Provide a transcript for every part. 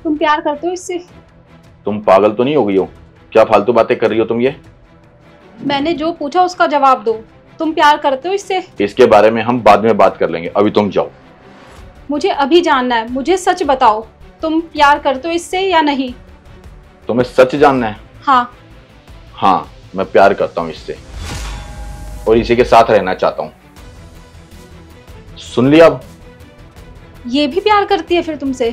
तुम प्यार करते हो इससे? तुम पागल तो नहीं हो गई हो? क्या फालतू बातें कर रही हो तुम ये? मैंने जो पूछा उसका जवाब दो। तुम प्यार करते हो इससे? इसके बारे में हम बाद में बात कर लेंगे, अभी तुम जाओ। मुझे अभी जानना है, मुझे सच बताओ, तुम प्यार करते हो इससे या नहीं? तुम्हें सच जानना है? हाँ। हाँ, मैं प्यार करता हूँ इससे और इसी के साथ रहना चाहता हूँ। सुन लिया? अब ये भी प्यार करती है फिर तुमसे?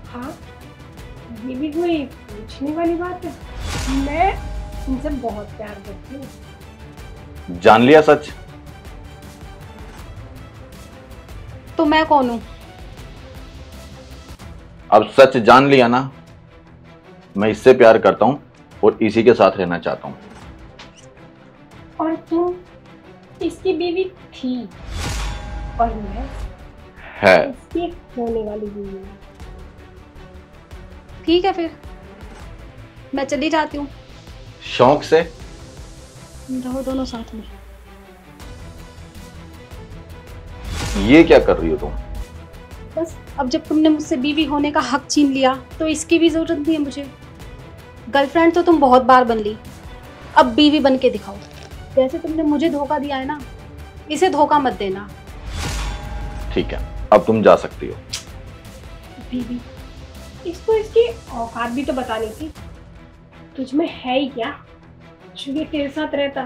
हाँ, ये भी कोई पूछने वाली बात है। मैं तुमसे बहुत प्यार करती हूँ। जान लिया सच? तो मैं कौन हूँ? अब सच जान लिया ना? मैं इससे प्यार करता हूँ और इसी के साथ रहना चाहता हूँ। और तुम इसकी बीवी थी और मैं है इसकी होने वाली बीवी हूँ। ठीक है फिर, मैं चली जाती हूँ। शौक से? रहो दोनों साथ में। ये क्या कर रही हो तुम? बस अब जब तुमने मुझसे बीवी होने का हक छीन लिया तो इसकी भी जरूरत नहीं है मुझे। गर्लफ्रेंड तो तुम बहुत बार बन ली, अब बीवी बन के दिखाओ। जैसे तुमने मुझे धोखा दिया है ना, इसे धोखा मत देना। ठीक है, अब तुम जा सकती हो। बीवी, इसको इसकी औकात भी तो बतानी थी। तुझमें है ही क्या जो ये तेरे साथ रहता?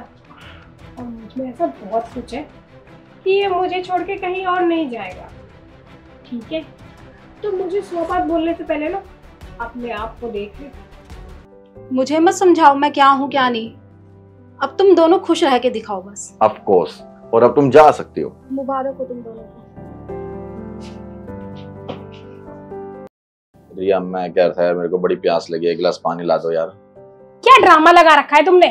और मुझमें ऐसा बहुत कुछ है कि ये मुझे छोड़ के कहीं और नहीं जाएगा। ठीक है, तो मुझे 100 बात बोलने से पहले ना अपने आप को देख ले। मुझे मत समझाओ मैं क्या हूँ क्या नहीं। अब तुम दोनों खुश रह के दिखाओ बस। ऑफ कोर्स, और अब तुम जा सकती हो। मुबारक हो तुम दोनों को। रिया, मैं कह रहा था मेरे को बड़ी प्यास लगी है, एक गिलास पानी ला दो यार। क्या ड्रामा लगा रखा है तुमने?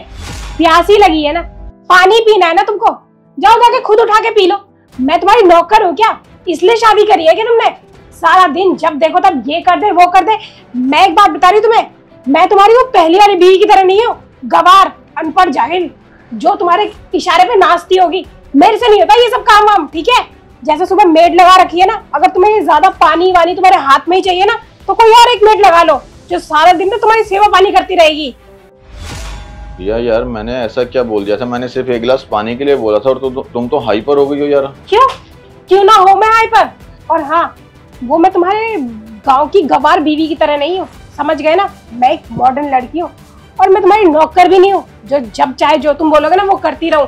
प्यासी लगी है ना, पानी पीना है ना तुमको, जाओ जाके खुद उठा के पी लो। मैं तुम्हारी नौकर हूँ क्या? इसलिए शादी करी है क्या तुमने? सारा दिन जब देखो तब ये कर दे वो कर दे। मैं एक बात बता रही हूँ तुम्हें, मैं तुम्हारी वो पहली वाली बीवी की तरह नहीं हूँ, गवार अनपढ़ जाहिल जो तुम्हारे इशारे पे नाचती होगी। मेरे से नहीं होता ये सब काम वाम, ठीक है? जैसे सुबह मेड लगा रखी है ना, अगर तुम्हें ज्यादा पानी वानी तुम्हारे हाथ में ही चाहिए ना तो कोई और एक मेड लगा लो जो सारा दिन में तुम्हारी सेवा पानी करती रहेगी। यार मैंने ऐसा क्या बोल दिया था? मैंने सिर्फ एक गिलास पानी के लिए बोला था और तुम तो हाइपर हो गई हो यार। क्यों ना हो मैं हाइपर? और हाँ, वो मैं तुम्हारे गांव की गवार बीवी की तरह नहीं हूँ, समझ गए ना? मैं एक मॉडर्न लड़की हूँ और मैं तुम्हारी नौकर भी नहीं हूँ जो जब चाहे जो तुम बोलोगे ना वो करती रहूं।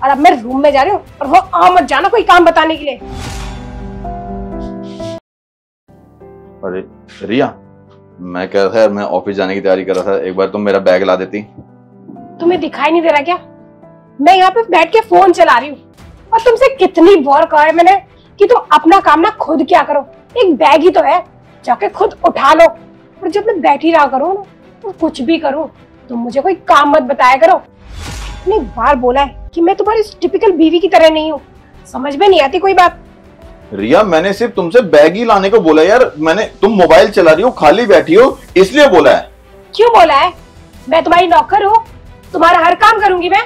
और अब मैं रूम में जा रही हूँ और वो आ मत जाना कोई काम बताने के लिए। अरे रिया, मैं कह रहा था मैं ऑफिस जाने की तैयारी कर रहा था, एक बार तुम मेरा बैग ला देती। तुम्हें दिखाई नहीं दे रहा क्या? मैं यहाँ पे बैठ के फोन चला रही हूँ और तुमसे कितनी बार कहा है मैंने कि तुम अपना काम ना खुद क्या करो। एक बैग ही तो है, जाके खुद उठा लो। और जब मैं बैठी रहा करूँ ना तो कुछ भी करूँ तुम मुझे कोई काम मत बताया करो। इतनी बार बोला है कि मैं तुम्हारी टिपिकल बीवी की तरह नहीं हूँ, समझ में नहीं आती कोई बात। रिया, मैंने सिर्फ तुमसे बैग ही लाने को बोला यार। तुम मोबाइल चला रही हो, खाली बैठी हो, इसलिए बोला है। क्यों बोला है? मैं तुम्हारी नौकर हूँ, तुम्हारा हर काम करूंगी मैं।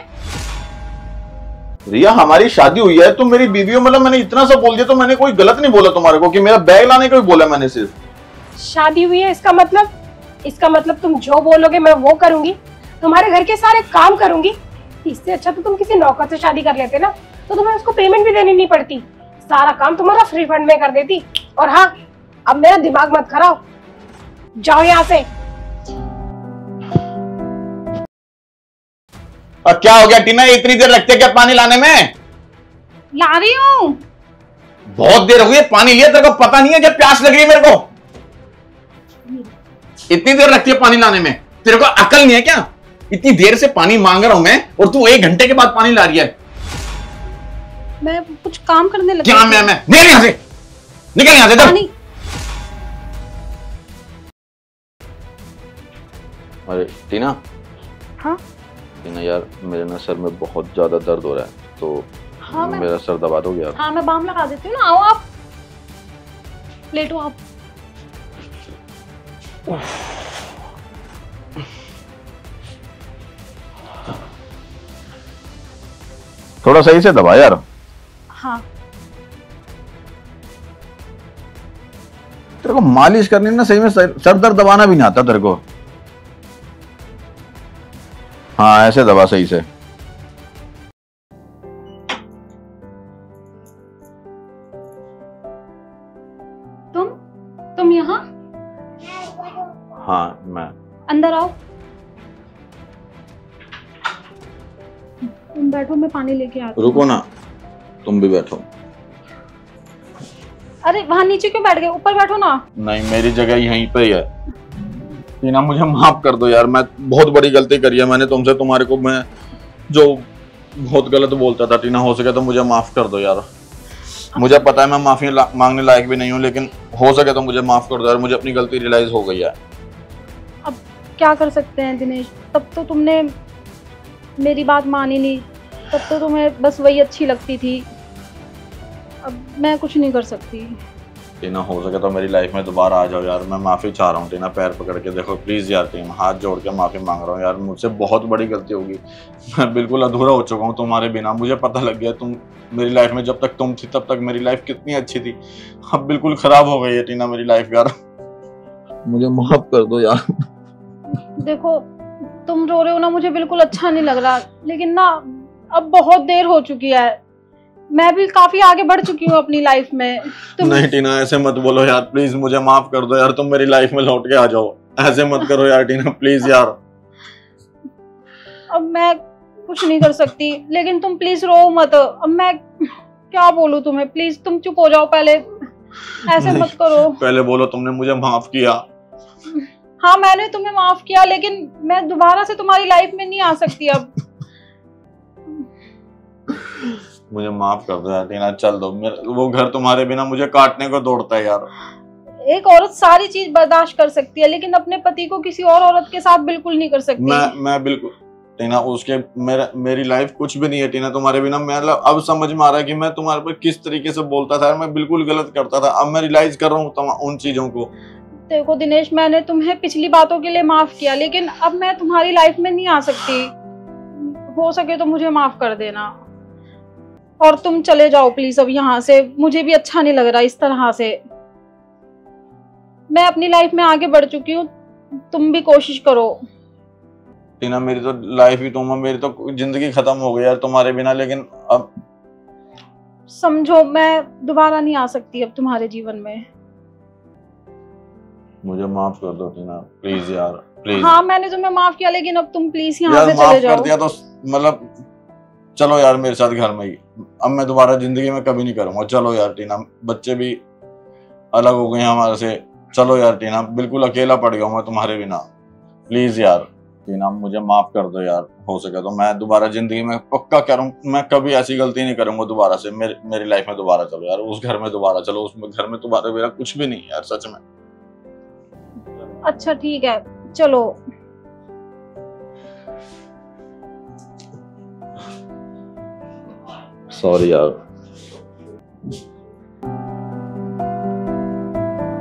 रिया, हमारी शादी हुई है, तुम मेरी बीवी हो, मतलब मैंने इतना सा बोल दिया तो मैंने कोई गलत नहीं बोला तुम्हारे को कि मेरा बैग लाने को ही बोला मैंने सिर्फ। शादी हुई है इसका मतलब तुम जो बोलोगे मैं वो करूंगी, तुम्हारे घर के सारे काम करूंगी। इससे अच्छा तो तुम किसी नौकर से शादी कर लेते ना, तो तुम्हें उसको पेमेंट भी देनी नहीं पड़ती, सारा काम तुम्हारा फ्री फंड में कर देती। और हाँ, अब मेरा दिमाग मत खराब, जाओ यहाँ से। और क्या हो गया टीना, इतनी देर लगती है क्या पानी लाने में? ला रही हूँ। बहुत देर हो गई, पानी लिया, तेरे को पता नहीं है जब प्यास लग रही है मेरे को? इतनी देर लगती है पानी लाने में? तेरे को अकल नहीं है क्या? इतनी देर से पानी मांग रहा हूं मैं और तू 1 घंटे के बाद पानी ला रही है। मैं कुछ काम करने लगी। क्या मैं निकल यहां से, निकल यहां से। पानी। अरे टीना। हाँ टीना यार, मेरे ना सर में बहुत ज्यादा दर्द हो रहा है, तो हाँ, मेरा सर दबा दोगे यार? हाँ मैं बाम लगा देती हूँ ना, आओ आप लेटो आप। थोड़ा सही से दबा यार। हाँ तेरे को मालिश करनी ना, सही में सर दर्द दबाना भी नहीं आता तेरे को। हाँ ऐसे दबा सही से। तुम यहाँ? हाँ मैं। अंदर आओ, तुम बैठो, मैं पानी लेके आती हूँ। रुको ना, तुम भी बैठो। अरे वहां नीचे क्यों बैठ गए, ऊपर बैठो ना। नहीं मेरी जगह यहीं पे ही है। टीना मुझे माफ कर दो यार, मैं बहुत बड़ी गलती करी है मैंने तुमसे। तुम्हारे को मैं जो बहुत गलत बोलता था टीना, हो सके तो मुझे माफ कर दो यार। मुझे पता है मैं माफी मांगने लायक भी नहीं हूँ, लेकिन हो सके तो मुझे माफ कर दो यार। मुझे अपनी गलती रियलाइज हो गई है। अब क्या कर सकते हैं दिनेश, तब तो तुमने मेरी बात मानी नहीं, तब तो तुम्हें बस वही अच्छी लगती थी। अब मैं कुछ नहीं कर सकती। टीना हो सके तो मेरी लाइफ में दोबारा आ जाओ यार, मैं माफी चाह रहा हूँ टीना, पैर पकड़ के देखो प्लीज यार टीना, हाथ जोड़ के माफी मांग रहा हूँ यार। मुझसे बहुत बड़ी गलती होगी, मैं बिल्कुल अधूरा हो चुका हूँ तुम्हारे बिना। मुझे पता लग गया तुम मेरी लाइफ में, जब तक तुम थी तब तक मेरी लाइफ कितनी अच्छी थी, अब बिल्कुल खराब हो गई है टीना मेरी लाइफ यार। मुझे माफ कर दो यार। देखो तुम रो रहे हो ना, मुझे बिल्कुल अच्छा नहीं लग रहा, लेकिन ना अब बहुत देर हो चुकी है, मैं भी काफी आगे बढ़ चुकी हूँ अपनी लाइफ में। नहीं टीना ऐसे मत बोलो यार, प्लीज मुझे माफ कर दो यार, तुम मेरी लाइफ में लौट के आ जाओ। ऐसे मत करो यार टीना, प्लीज यार। अब मैं कुछ नहीं कर सकती, लेकिन तुम प्लीज रो मत। अब मैं क्या बोलूं तुम्हें, प्लीज तुम चुप हो जाओ पहले, ऐसे मत करो। पहले बोलो तुमने मुझे माफ किया। हाँ मैंने तुम्हें माफ किया, लेकिन मैं दोबारा से तुम्हारी लाइफ में नहीं आ सकती अब। मुझे माफ कर दो यार टीना, चल दो। वो घर तुम्हारे बिना मुझे काटने को दौड़ता है यार। एक औरत सारी चीज बर्दाश्त कर सकती है, लेकिन अपने पति को किसी और औरत के साथ बिल्कुल नहीं कर सकती। मैं बिल्कुल टीना, उसके मेरी लाइफ कुछ भी नहीं है टीना तुम्हारे बिना। मैं अब समझ में आ रहा है कि मैं तुम्हारे पर किस तरीके से बोलता था, मैं बिल्कुल गलत करता था। अब मैं रियलाइज कर रहा हूँ उन चीजों को। देखो दिनेश, मैंने तुम्हें पिछली बातों के लिए माफ किया, लेकिन अब मैं तुम्हारी लाइफ में नहीं आ सकती। हो सके तो मुझे माफ कर देना, और तुम चले जाओ प्लीज अब यहाँ से। मुझे भी अच्छा नहीं लग रहा इस तरह से। मैं अपनी लाइफ में आगे बढ़ चुकी हूँ, तुम भी कोशिश करो। टीना मेरी तो लाइफ ही तुम, मेरी तो जिंदगी खत्म हो गई यार तुम्हारे बिना। लेकिन अब समझो, मैं दोबारा नहीं आ सकती अब तुम्हारे जीवन में। मुझे माफ कर दो टीना, प्लीज यार प्लीज। हाँ मैंने तुम्हें माफ किया, लेकिन अब तुम प्लीज यहाँ से चले माफ जाओ। कर दिया तो मतलब चलो यार मेरे साथ घर में ही। अब मैं दोबारा जिंदगी में कभी नहीं करूंगा। चलो यार टीना, बच्चे भी अलग हो गए हैं हमारे से। चलो यार टीना, बिल्कुल अकेला पड़ गया हूँ मैं तुम्हारे बिना। प्लीज यार टीना मुझे माफ कर दो यार। हो सके तो मैं दोबारा जिंदगी में पक्का कह रहा हूँ, मैं कभी ऐसी गलती नहीं करूंगा दोबारा से। मेरी लाइफ में दोबारा चलो यार, उस घर में दोबारा चलो। उस घर में दोबारा मेरा कुछ भी नहीं यार, सच में। अच्छा ठीक है, चलो। सॉरी यार।